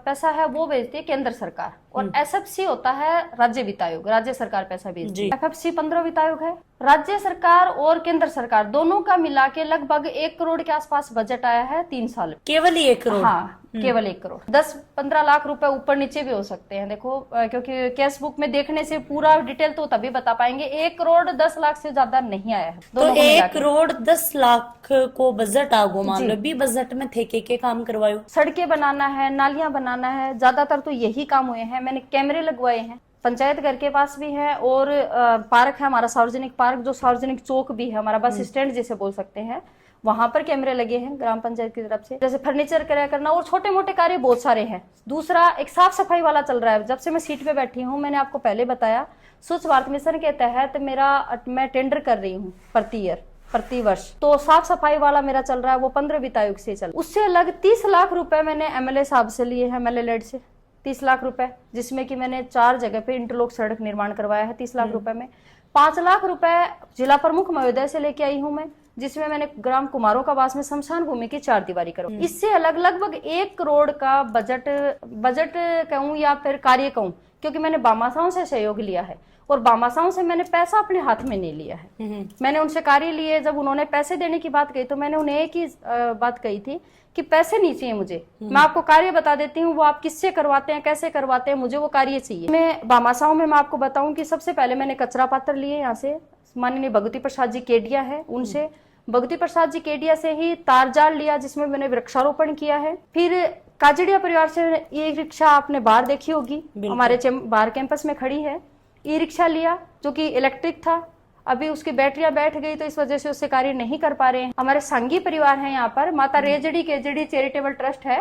पैसा है वो भेजती है केंद्र सरकार, और SFC होता है राज्य वित्त आयोग, राज्य सरकार पैसा भेजती है। FFC 15 वित्त आयोग है। राज्य सरकार और केंद्र सरकार दोनों का मिला के लगभग 1 करोड़ के आसपास बजट आया है 3 साल में। केवल 1 करोड़? हाँ, केवल 1 करोड़। 10-15 लाख रुपए ऊपर नीचे भी हो सकते हैं, देखो क्योंकि कैश बुक में देखने से पूरा डिटेल तो तभी बता पाएंगे। 1 करोड़ 10 लाख से ज्यादा नहीं आया है। तो 1 करोड़ 10 लाख को बजट आगो, मान लो भी बजट में थे के काम करवायो, सड़कें बनाना है, नालियां बनाना है, ज्यादातर तो यही काम हुए हैं। मैंने कैमरे लगवाए हैं, पंचायत घर के पास भी है, और पार्क है हमारा, सार्वजनिक पार्क, जो सार्वजनिक चौक भी है हमारा, बस स्टैंड जिसे बोल सकते हैं, वहां पर कैमरे लगे हैं ग्राम पंचायत की तरफ से। जैसे फर्नीचर क्रय करना, और छोटे मोटे कार्य बहुत सारे हैं। दूसरा एक साफ सफाई वाला चल रहा है, जब से मैं सीट पे बैठी हूँ, मैंने आपको पहले बताया, स्वच्छ भारत मिशन के तहत मैं टेंडर कर रही हूँ प्रति वर्ष, तो साफ सफाई वाला मेरा चल रहा है, वो 15 वित्त आयोग से चल। उससे अलग 30 लाख रुपए मैंने MLA साहब से लिए हैं, MLA लेड से 30 लाख रुपए, जिसमें कि मैंने 4 जगह पे इंटरलॉक सड़क निर्माण करवाया है 30 लाख रुपए में। 5 लाख रुपए जिला प्रमुख महोदय से लेके आई हूँ मैं, जिसमें मैंने ग्राम कुमारों का वास में शमशान भूमि की 4 दीवारी करवाई। इससे अलग लगभग 1 करोड़ का बजट कहूँ या फिर कार्य कहूँ, क्योंकि मैंने बामासाओं से सहयोग लिया है, और बामासाओं से मैंने पैसा अपने हाथ में नहीं लिया है। मैंने उनसे कार्य लिए, जब उन्होंने पैसे देने की बात कही तो मैंने उन्हें एक ही बात कही थी कि पैसे नहीं चाहिए मुझे, मैं आपको कार्य बता देती हूँ, वो आप किससे करवाते हैं, कैसे करवाते हैं, मुझे वो कार्य चाहिए। मैं बामासाओं में मैं आपको बताऊं कि सबसे पहले मैंने कचरा पात्र लिए यहाँ से, माननीय भगवती प्रसाद जी केडिया है उनसे, भगवती प्रसाद जी केडिया से ही तार जाल लिया जिसमें मैंने वृक्षारोपण किया है। फिर काजड़िया परिवार से ये रिक्शा आपने बाहर देखी होगी, हमारे बाहर कैंपस में खड़ी है, ई रिक्शा लिया जो कि इलेक्ट्रिक था, अभी उसकी बैटरियां बैठ गई तो इस वजह से उससे कार्य नहीं कर पा रहे हैं। हमारे संघी परिवार है यहाँ पर, माता रेजड़ी केजड़ी चैरिटेबल ट्रस्ट है,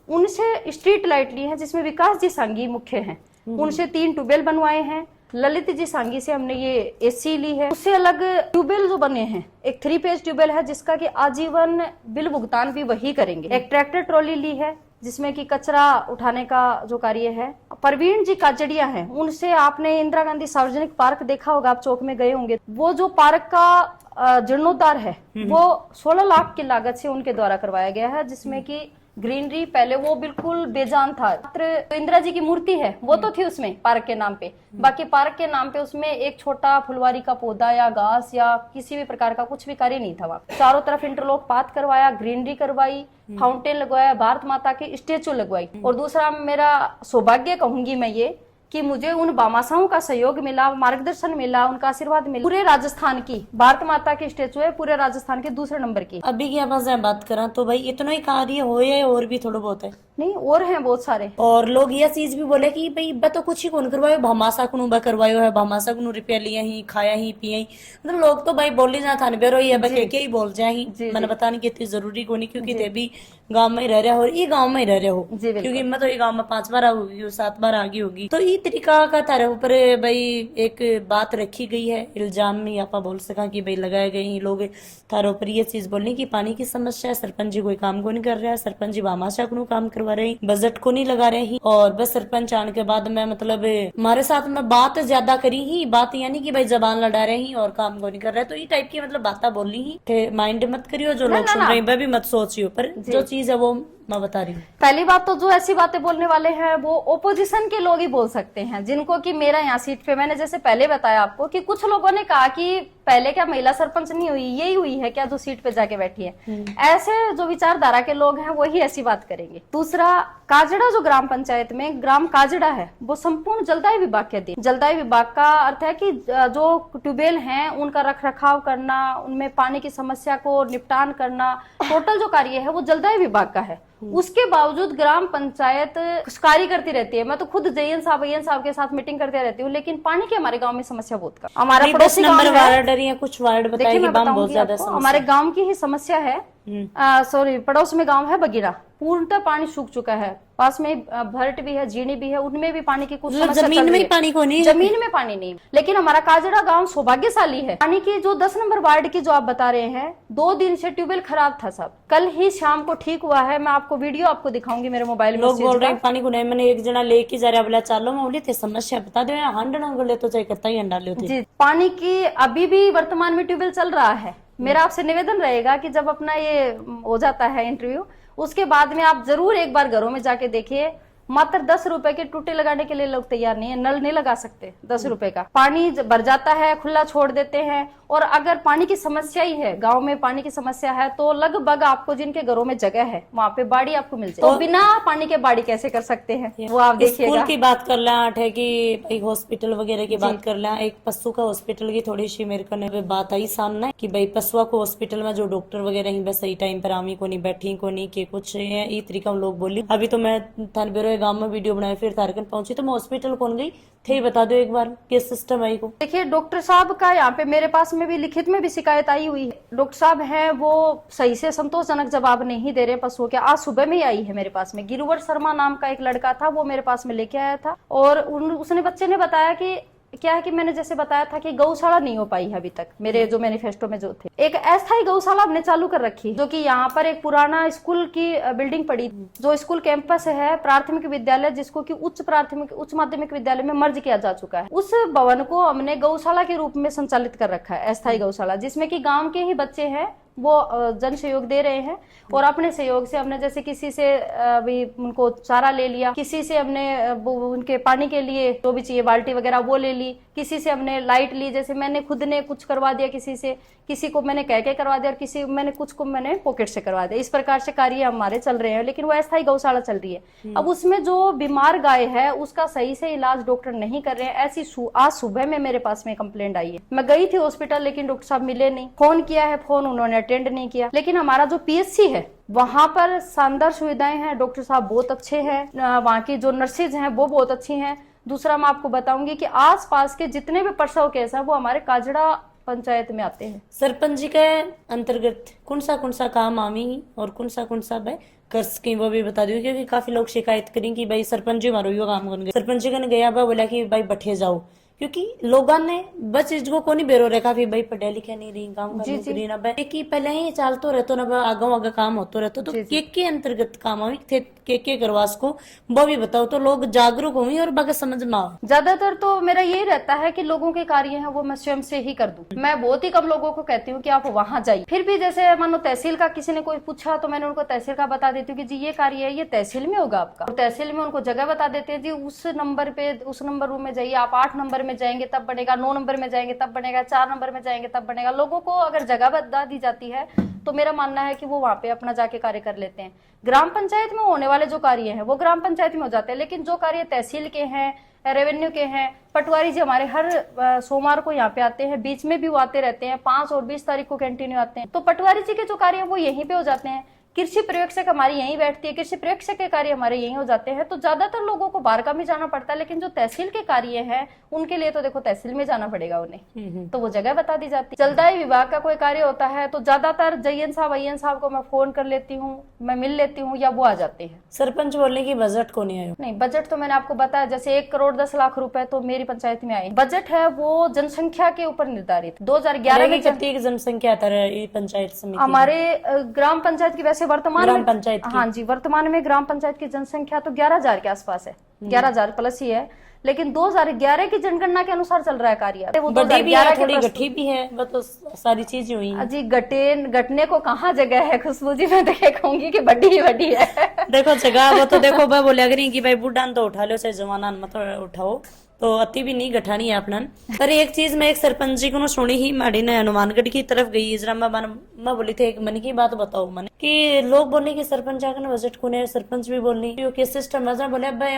उनसे स्ट्रीट लाइट ली है जिसमें विकास जी सांगी मुख्य हैं, उनसे 3 ट्यूबवेल बनवाए हैं। ललित जी सांगी से हमने ये एसी ली है। उससे अलग ट्यूबवेल जो बने हैं, एक 3 फेज ट्यूबवेल है जिसका कि आजीवन बिल भुगतान भी वही करेंगे। एक ट्रैक्टर ट्रॉली ली है जिसमें कि कचरा उठाने का जो कार्य है। प्रवीण जी काजड़िया हैं, उनसे आपने इंदिरा गांधी सार्वजनिक पार्क देखा होगा, आप चौक में गए होंगे, वो जो पार्क का जीर्णोद्धार है वो 16 लाख की लागत से उनके द्वारा करवाया गया है, जिसमें कि ग्रीनरी पहले वो बिल्कुल बेजान था। तो इंदिरा जी की मूर्ति है वो तो थी उसमें पार्क के नाम पे, बाकी पार्क के नाम पे उसमें एक छोटा फुलवारी का पौधा या घास या किसी भी प्रकार का कुछ भी कार्य नहीं था वहाँ। चारों तरफ इंटरलॉक पाथ करवाया, ग्रीनरी करवाई, फाउंटेन लगवाया, भारत माता की स्टेचू लगवाई। और दूसरा मेरा सौभाग्य कहूंगी मैं ये कि मुझे उन बामासाओं का सहयोग मिला, मार्गदर्शन मिला, उनका आशीर्वाद मिला। पूरे राजस्थान की भारत माता की स्टेचू है, पूरे राजस्थान के दूसरे नंबर की। अभी की बात करा तो भाई इतना ही कार्य हो है और भी थोड़ा बहुत है? नहीं, और हैं बहुत सारे। और लोग ये चीज भी बोले कि भाई बा तो कुछ ही कौन करवायो, भामासा कुनु बा करवायो है, भामासा कुनु रुपया लिया ही, खाया ही, पिया ही, मतलब लोग तो भाई बोली ना था बेरो ये के ही बोल जाए ही। मैंने बता नहीं कि इतनी जरूरी को नहीं, क्योंकि ते भी गांव में रह रहे हो और ये गांव में रह रहे हो, क्योंकि मैं तो ये गांव में 5 बार होगी, 7 बार आगे होगी। तो ये तरीका का तारे ऊपर भाई एक बात रखी गई है, इल्जाम में आप बोल सका कि भाई लगाए गए ही लोग तारे ऊपर ये चीज बोलने की पानी की समस्या है, सरपंच जी कोई काम को नहीं कर रहा है, सरपंच जी भामाशा को काम करवा रहे हैं, बजट को नहीं लगा रहे ही, और बस सरपंच आने के बाद में मतलब हमारे साथ में बात ज्यादा करी ही, बात यानी कि भाई जबान लड़ा रहे ही और काम को नहीं कर रहे। तो ये टाइप की मतलब बात बोली ही, माइंड मत करियो जो लोग सुन रहे हैं, भी मत सोचियो, पर जो चीज है वो मैं बता रही हूँ। पहली बात तो जो ऐसी बातें बोलने वाले हैं वो ओपोजिशन के लोग ही बोल सकते हैं, जिनको कि मेरा यहाँ सीट पे, मैंने जैसे पहले बताया आपको कि कुछ लोगों ने कहा कि पहले क्या महिला सरपंच नहीं हुई, यही हुई है क्या जो सीट पे जाके बैठी है। ऐसे जो विचारधारा के लोग हैं वही ऐसी बात करेंगे। दूसरा, काजड़ा जो ग्राम पंचायत में ग्राम काजड़ा है वो संपूर्ण जलदाय विभाग के अधीन। जलदाय विभाग का अर्थ है कि जो ट्यूबवेल हैं उनका रख रखाव करना, उनमें पानी की समस्या को निपटान करना, टोटल जो कार्य है वो जलदाय विभाग का है। उसके बावजूद ग्राम पंचायत कार्य करती रहती है। मैं तो खुद जयन साहब के साथ मीटिंग करते रहती हूँ, लेकिन पानी की हमारे गांव में समस्या बहुत कम। हमारा पड़ोसी गांव है, कुछ वार्ड बताइए, बहुत ज्यादा हमारे गांव की ही समस्या है। सॉरी, पड़ोस में गांव है बगीरा, पूर्णतः पानी सूख चुका है, पास में भरट भी है, जीनी भी है, उनमें भी पानी की कुछ समस्या, जमीन में पानी को नहीं, जमीन में पानी नहीं। लेकिन हमारा काजड़ा गांव सौभाग्यशाली है। पानी की जो 10 नंबर वार्ड की जो आप बता रहे हैं, 2 दिन से ट्यूबवेल खराब था साहब, कल ही शाम को ठीक हुआ है। मैं आपको वीडियो आपको दिखाऊंगी मेरे मोबाइल में। लोग बोल रहे हैं पानी को नहीं, मैंने एक जना लेके जा रहा बोला चालो, मैं बोली थे समस्या बता दो, हंडन ले तो चाहे करता ही अंडा ले। जी, पानी की अभी भी वर्तमान में ट्यूबवेल चल रहा है। मेरा आपसे निवेदन रहेगा कि जब अपना ये हो जाता है इंटरव्यू, उसके बाद में आप जरूर एक बार घरों में जाके देखिए। मात्र 10 रुपए के टूटे लगाने के लिए लोग तैयार नहीं है, नल नहीं लगा सकते। 10 रुपए का पानी भर जाता है, खुला छोड़ देते हैं। और अगर पानी की समस्या ही है, गांव में पानी की समस्या है, तो लगभग आपको जिनके घरों में जगह है वहाँ पे बाड़ी आपको मिल जाए। तो बिना पानी के बाड़ी कैसे कर सकते हैं वो आप देखिएगा। स्कूल की बात कर लें, है कि एक हॉस्पिटल वगैरह की बात कर लें, एक पशु का हॉस्पिटल की थोड़ी सी मेरे को बात आई सामने कि भाई पशुआ को हॉस्पिटल में जो डॉक्टर वगैरह ही बस सही टाइम पर आमी को नहीं, बैठी को नहीं, के कुछ ये तरीका लोग बोली। अभी तो मैं थानबेरो गाँव में वीडियो बनाई, फिर तारकन पहुंची तो मैं हॉस्पिटल कौन गई थे, बता दो एक बार किस सिस्टम आई को। देखिए, डॉक्टर साहब का यहाँ पे मेरे पास में भी लिखित में भी शिकायत आई हुई है। डॉक्टर साहब हैं वो सही से संतोषजनक जवाब नहीं दे रहे पशुओं के। आज सुबह में ही आई है मेरे पास में, गिरुवर शर्मा नाम का एक लड़का था, वो मेरे पास में लेके आया था। और उसने बच्चे ने बताया कि क्या है कि मैंने जैसे बताया था कि गौशाला नहीं हो पाई है अभी तक, मेरे जो मैनिफेस्टो में जो थे। एक अस्थायी गौशाला हमने चालू कर रखी, जो कि यहाँ पर एक पुराना स्कूल की बिल्डिंग पड़ी, जो स्कूल कैंपस है, प्राथमिक विद्यालय, जिसको कि उच्च माध्यमिक विद्यालय में मर्ज किया जा चुका है। उस भवन को हमने गौशाला के रूप में संचालित कर रखा है, अस्थायी गौशाला, जिसमें कि गांव के ही बच्चे हैं वो जन सहयोग दे रहे हैं। और अपने सहयोग से हमने जैसे किसी से भी उनको चारा ले लिया, किसी से हमने उनके पानी के लिए जो भी चाहिए बाल्टी वगैरह वो ले ली, किसी से हमने लाइट ली, जैसे मैंने खुद ने कुछ करवा दिया किसी से, किसी को मैंने कह के करवा दिया और किसी मैंने कुछ को मैंने पॉकेट से करवा दिया। इस प्रकार से कार्य हमारे चल रहे हैं, लेकिन वो अस्थायी गौशाला चल रही है। अब उसमें जो बीमार गाय है उसका सही से इलाज डॉक्टर नहीं कर रहे हैं। ऐसी आज सुबह में मेरे पास में कंप्लेंट आई है। मैं गई थी हॉस्पिटल, लेकिन डॉक्टर साहब मिले नहीं। फोन किया है, फोन उन्होंने अटेंड नहीं किया। लेकिन हमारा जो PSC है वहां पर शानदार सुविधाएं हैं, डॉक्टर साहब बहुत अच्छे हैं, वहाँ की जो नर्सेज हैं वो बहुत अच्छी हैं। दूसरा मैं आपको बताऊंगी कि आसपास के जितने भी प्रसव केस हैं वो हमारे काजड़ा पंचायत में आते हैं। सरपंच जी के अंतर्गत कौन सा काम आमी और कौन सा भाई कर सकें वो भी बता दो, क्योंकि काफी लोग शिकायत करें कि भाई सरपंच जी हमारो यो काम कर गए, सरपंच जी ने गया बोला कि भाई बैठे जाओ, क्योंकि लोगों ने बस चीज को नहीं बेरो रखा फिर भाई पढ़े लिखे नहीं रही, काम करनी ना भाई कि पहले ही चलतो रहतो ना आगे काम होतो रहतो। तो के अंतर्गत काम आवी थे के करवास को वो भी बताओ तो लोग जागरूक होंगे और बाकी समझ में आओ। ज्यादातर तो मेरा यही रहता है कि लोगों के कार्य हैं वो मैं स्वयं से ही कर दूं। मैं बहुत ही कम लोगों को कहती हूँ कि आप वहां जाइए। फिर भी जैसे मानो तहसील का किसी ने कोई पूछा तो मैंने उनको तहसील का बता देती हूँ कि जी ये कार्य है, ये तहसील में होगा आपका। और तहसील में उनको जगह बता देते हैं, जी उस नंबर पे उस नंबर रूम में जाइए, आप 8 नंबर में जाएंगे तब बनेगा, 9 नंबर में जाएंगे तब बनेगा, 4 नंबर में जाएंगे तब बनेगा। लोगों को अगर जगह बता दी जाती है तो मेरा मानना है कि वो वहां पे अपना जाके कार्य कर लेते हैं। ग्राम पंचायत में होने वाले जो कार्य हैं वो ग्राम पंचायत में हो जाते हैं, लेकिन जो कार्य तहसील के हैं, रेवेन्यू के हैं, पटवारी जी हमारे हर सोमवार को यहाँ पे आते हैं, बीच में भी वो आते रहते हैं, 5 और 20 तारीख को कंटिन्यू आते हैं। तो पटवारी जी के जो कार्य है वो यहीं पे हो जाते हैं। कृषि पर्यवेक्षक हमारी यहीं बैठती है, कृषि पर्यवेक्षक के कार्य हमारे यहीं हो जाते हैं। तो ज्यादातर लोगों को बाहर का भी जाना पड़ता है, लेकिन जो तहसील के कार्य हैं उनके लिए तो देखो तहसील में जाना पड़ेगा उन्हें, तो वो जगह बता दी जाती है। जलदायी विभाग का कोई कार्य होता है तो ज्यादातर जयन साहब को मैं फोन कर लेती हूँ, मैं मिल लेती हूँ या वो आ जाते हैं। सरपंच बोलने की बजट को नहीं आयो? नहीं, बजट तो मैंने आपको बताया, जैसे 1 करोड़ 10 लाख रुपए तो मेरी पंचायत में आए। बजट है वो जनसंख्या के ऊपर निर्धारित। 2011 में कितनी जनसंख्या पंचायत समिति हमारे ग्राम पंचायत की, वैसे वर्तमान में हाँ जी, वर्तमान में ग्राम पंचायत की जनसंख्या तो 11,000 के आसपास है, 11,000 प्लस ही है। लेकिन 2011 की जनगणना के अनुसार चल रहा है कार्य। वो 2011 थोड़ी गठी भी है, वो तो सारी चीजें हुई हैं। जी घटने को कहाँ जगह है खुशबू जी, मैं तो कहूंगी कि बड़ी है। देखो जगह वो तो देखो मैं बोलिया करी कि भाई बुढ़ान तो उठा लो, चाहे जवानान मत उठाओ, तो अति भी नहीं गठानी है अपना। पर एक चीज मैं एक सरपंच जी को सुनी ही, माड़ी ने हनुमानगढ़ की तरफ गई इजरा मैं बोली थी एक मन की बात बताओ मैंने कि लोग बोले कि सरपंच आकर बजट को नहीं, सरपंच भी बोलनी क्योंकि सिस्टम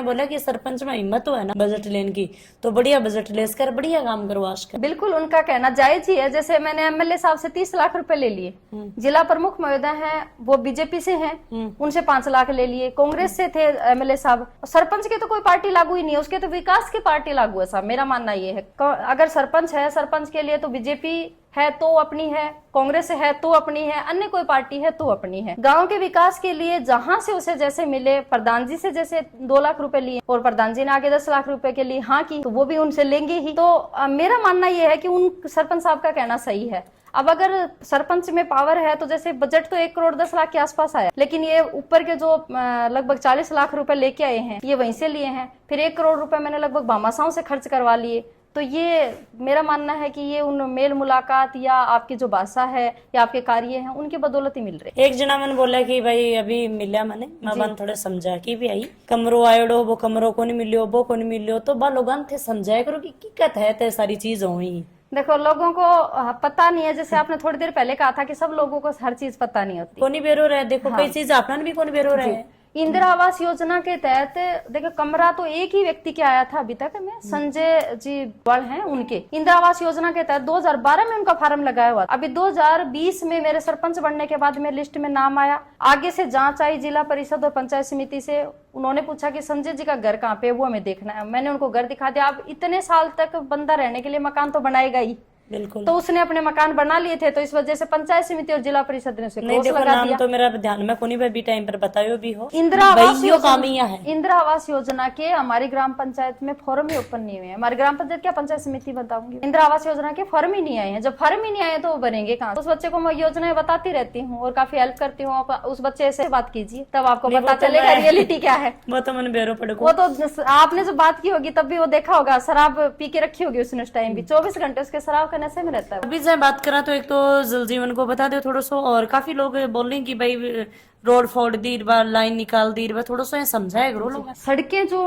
बोला कि सरपंच में हिम्मत है ना बजट लेने की, तो बढ़िया बजट ले कर बढ़िया काम करवा कर। बिल्कुल उनका कहना जायज ही है। जैसे मैंने MLA साहब से 30 लाख रुपए ले लिए, जिला प्रमुख महोदय हैं वो बीजेपी से हैं, उनसे 5 लाख ले लिए, कांग्रेस से थे MLA साहब। सरपंच की तो कोई पार्टी लागू ही नहीं है, उसके तो विकास की पार्टी लागू है साहब। मेरा मानना ये है अगर सरपंच है, सरपंच के लिए तो बीजेपी है तो अपनी है, कांग्रेस है तो अपनी है, अन्य कोई पार्टी है तो अपनी है। गांव के विकास के लिए जहां से उसे जैसे मिले, प्रधान जी से जैसे 2 लाख रुपए लिए और प्रधान जी ने आगे 10 लाख रुपए के लिए हाँ की, तो वो भी उनसे लेंगे ही। तो मेरा मानना ये है कि उन सरपंच साहब का कहना सही है। अब अगर सरपंच में पावर है तो जैसे बजट तो 1 करोड़ 10 लाख के आसपास आया, लेकिन ये ऊपर के जो लगभग 40 लाख रुपए लेके आए हैं ये वहीं से लिए हैं। फिर 1 करोड़ रुपए मैंने लगभग भामाशाहों से खर्च करवा लिए। तो ये मेरा मानना है कि ये उन मेल मुलाकात या आपकी जो भाषा है या आपके कार्य हैं उनकी बदौलत ही मिल रहे। एक जना मैंने बोला कि भाई अभी मिला मैंने मैं थोड़ा समझा कि भी आई कमरो आयोडो वो कमरो को नहीं मिलियो वो को नहीं मिलियो, तो बा लोगों थे समझाया करो कि किकत है ते सारी चीज हुई। देखो लोगों को पता नहीं है, जैसे आपने थोड़ी देर पहले कहा था कि सब लोगों को हर चीज पता नहीं होती। कोनी बेरो रहे देखो कई चीज अपना भी कोनी बेरो रहे। इंदिरा आवास योजना के तहत देखो कमरा तो एक ही व्यक्ति के आया था अभी तक में, संजय जी बड़ हैं उनके। इंदिरा आवास योजना के तहत 2012 में उनका फार्म लगाया हुआ। अभी 2020 में मेरे सरपंच बनने के बाद मेरे लिस्ट में नाम आया। आगे से जांच आई जिला परिषद और पंचायत समिति से, उन्होंने पूछा कि संजय जी का घर कहाँ पे, वो हमें देखना है। मैंने उनको घर दिखा दिया। अब इतने साल तक बंदा रहने के लिए मकान तो बनाएगा ही, बिल्कुल। तो उसने अपने मकान बना लिए थे, तो इस वजह से पंचायत समिति और जिला परिषद ने उसे क्रॉस लगा नाम दिया। तो मेरा ध्यान में कोनी भी टाइम पर बतायो भी हो। इंदिरा आवास योजना के हमारी ग्राम पंचायत में फॉर्म ही ओपन नहीं हुए हैं। हमारी ग्राम पंचायत क्या पंचायत समिति बताऊंगी, इंदिरा आवास योजना के फॉर्म ही नहीं आए हैं। जब फॉर्म ही नहीं आए तो वो बनेंगे कहाँ। उस बच्चे को मैं योजनाएं बताती रहती हूँ और काफी हेल्प करती हूँ। उस बच्चे से बात कीजिए तब आपको पता चलेगा रियलिटी क्या है। वो तो मैंने बेरो पड़े, वो तो आपने जो बात की होगी तब भी वो देखा होगा, शराब पी के रखी होगी उसने उस टाइम भी, 24 घंटे उसके शराब का नशे में रहता है। अभी से बात करा तो एक तो जल जीवन को बता दो थोड़ा सो, और काफी लोग बोल रहे हैं कि भाई रोड फोड़ दी लाइन निकाल दी, थोड़ा सा समझाया करो लोग। सड़कें जो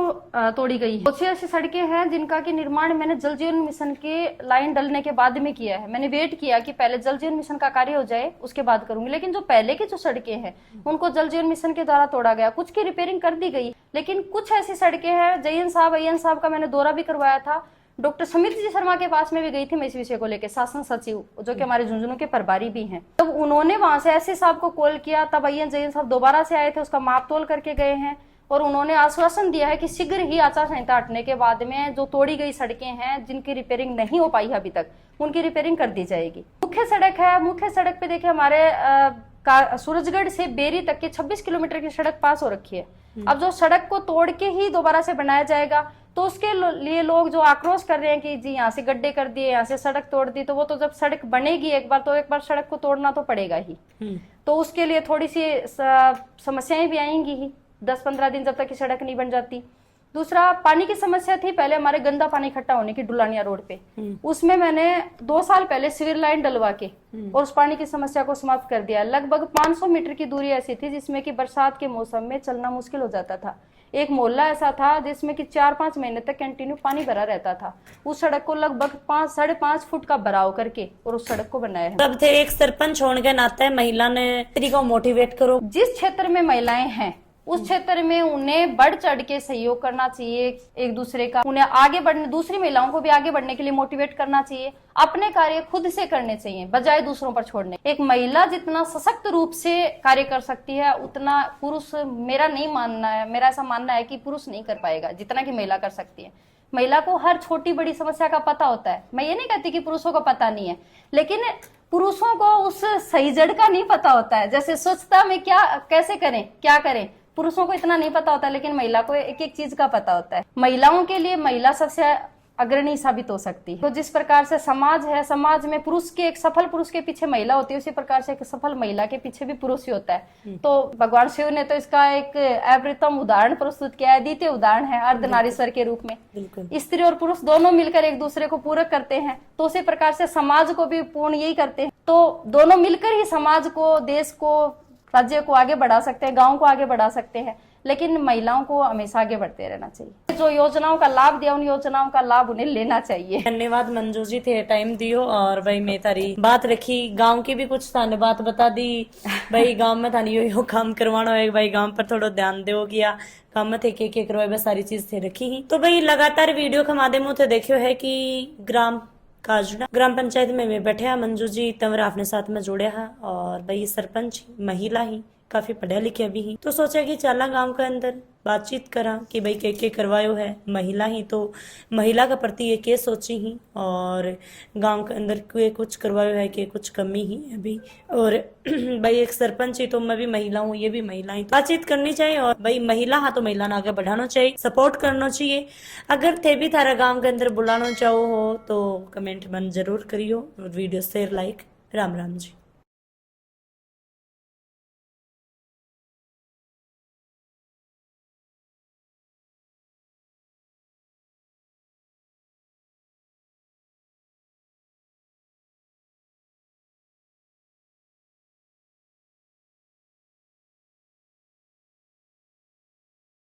तोड़ी गई है, कुछ ऐसी सड़कें हैं जिनका की निर्माण मैंने जल जीवन मिशन के लाइन डलने के बाद में किया है। मैंने वेट किया कि पहले जल जीवन मिशन का कार्य हो जाए उसके बाद करूंगी, लेकिन जो पहले की जो सड़कें हैं उनको जल जीवन मिशन के द्वारा तोड़ा गया, कुछ की रिपेयरिंग कर दी गई, लेकिन कुछ ऐसी सड़कें हैं। जयन साहब का मैंने दौरा भी करवाया था, डॉक्टर समित जी शर्मा के पास में भी गई थी मैं इस विषय को लेकर, शासन सचिव जो कि हमारे झुंझुनू के प्रभारी भी हैं। तब उन्होंने वहां से एससी साहब को कॉल किया, तब अय्यन जयन साहब दोबारा से आए थे, उसका माप तोल करके गए हैं और उन्होंने आश्वासन दिया है कि शीघ्र ही आचार संहिता हटने के बाद में जो तोड़ी गई सड़कें हैं जिनकी रिपेयरिंग नहीं हो पाई है अभी तक, उनकी रिपेयरिंग कर दी जाएगी। मुख्य सड़क है, मुख्य सड़क पे देखिए हमारे सूरजगढ़ से बेरी तक के 26 किलोमीटर की सड़क पास हो रखी है। अब जो सड़क को तोड़ के ही दोबारा से बनाया जाएगा तो उसके लिए लोग जो आक्रोश कर रहे हैं कि जी यहाँ से गड्ढे कर दिए, यहाँ से सड़क तोड़ दी, तो वो तो जब सड़क बनेगी एक बार तो एक बार सड़क को तोड़ना तो पड़ेगा ही। तो उसके लिए थोड़ी सी समस्याएं भी आएंगी ही 10-15 दिन जब तक की सड़क नहीं बन जाती। दूसरा पानी की समस्या थी पहले हमारे, गंदा पानी इकट्ठा होने की डुलानिया रोड पे, उसमें मैंने 2 साल पहले सिविर लाइन डलवा के और उस पानी की समस्या को समाप्त कर दिया। लगभग 500 मीटर की दूरी ऐसी थी जिसमें कि बरसात के मौसम में चलना मुश्किल हो जाता था। एक मोहल्ला ऐसा था जिसमें कि 4-5 महीने तक कंटिन्यू पानी भरा रहता था। उस सड़क को लगभग 5-5.5 फुट का भराव करके और उस सड़क को बनाया है। तब थे एक सरपंच होने के नाते महिला ने को मोटिवेट करो, जिस क्षेत्र में महिलाएं हैं उस क्षेत्र में उन्हें बढ़ चढ़ के सहयोग करना चाहिए एक दूसरे का, उन्हें आगे बढ़ने, दूसरी महिलाओं को भी आगे बढ़ने के लिए मोटिवेट करना चाहिए, अपने कार्य खुद से करने चाहिए बजाय दूसरों पर छोड़ने। एक महिला जितना सशक्त रूप से कार्य कर सकती है उतना पुरुष, मेरा नहीं मानना है, मेरा ऐसा मानना है कि पुरुष नहीं कर पाएगा जितना कि महिला कर सकती है। महिला को हर छोटी बड़ी समस्या का पता होता है। मैं ये नहीं कहती कि पुरुषों को पता नहीं है, लेकिन पुरुषों को उस सही जड़ का नहीं पता होता है। जैसे स्वच्छता में क्या कैसे करें, क्या करें, पुरुषों को इतना नहीं पता होता, लेकिन महिला को एक एक चीज का पता होता है। महिलाओं के लिए महिला सबसे अग्रणी साबित हो सकती है। तो जिस प्रकार से समाज है, समाज में पुरुष के, एक सफल पुरुष के पीछे महिला होती है, उसी प्रकार से एक सफल महिला के पीछे भी पुरुष ही होता है। तो भगवान शिव ने तो इसका एक अप्रतिम उदाहरण प्रस्तुत किया है, द्वितीय उदाहरण है अर्धनारीश्वर के रूप में। स्त्री और पुरुष दोनों मिलकर एक दूसरे को पूरक करते हैं, तो उसी प्रकार से समाज को भी पूर्ण यही करते हैं। तो दोनों मिलकर ही समाज को, देश को, राज्य को आगे बढ़ा सकते हैं, गांव को आगे बढ़ा सकते हैं, लेकिन महिलाओं को हमेशा आगे बढ़ते रहना चाहिए। जो योजनाओं का लाभ दिया उन योजनाओं का लाभ उन्हें लेना चाहिए। धन्यवाद मंजू जी, थे टाइम दियो और भाई मैं तारी बात रखी, गांव की भी कुछ थाने बात बता दी भाई, गांव में थानी यो काम करवाना है भाई, गांव पर थोड़ा ध्यान दो किया काम में थे के करवाए, बस सारी चीज थे रखी ही। तो भाई लगातार वीडियो के माध्यम से देखियो है कि ग्राम पंचायत में वे बैठे हैं मंजू जी तंवर आपने साथ में जोड़े हैं, और भाई सरपंच महिला ही काफी पढ़े लिखे भी ही, तो सोचा कि चला गांव के अंदर बातचीत करा कि भाई के करवायो है महिला ही, तो महिला के प्रति ये के सोची ही और गांव के अंदर के कुछ करवायो है कि कुछ कमी ही अभी, और भाई एक सरपंच ही तो मैं भी महिला हूँ, ये भी महिला ही, तो बातचीत करनी चाहिए और भाई महिला हाँ तो महिला ने आगे बढ़ाना चाहिए, सपोर्ट करना चाहिए। अगर थे भी थारा गाँव के अंदर बुलाना चाहो हो तो कमेंट मन जरूर करियो, video share like. Ram Ram जी।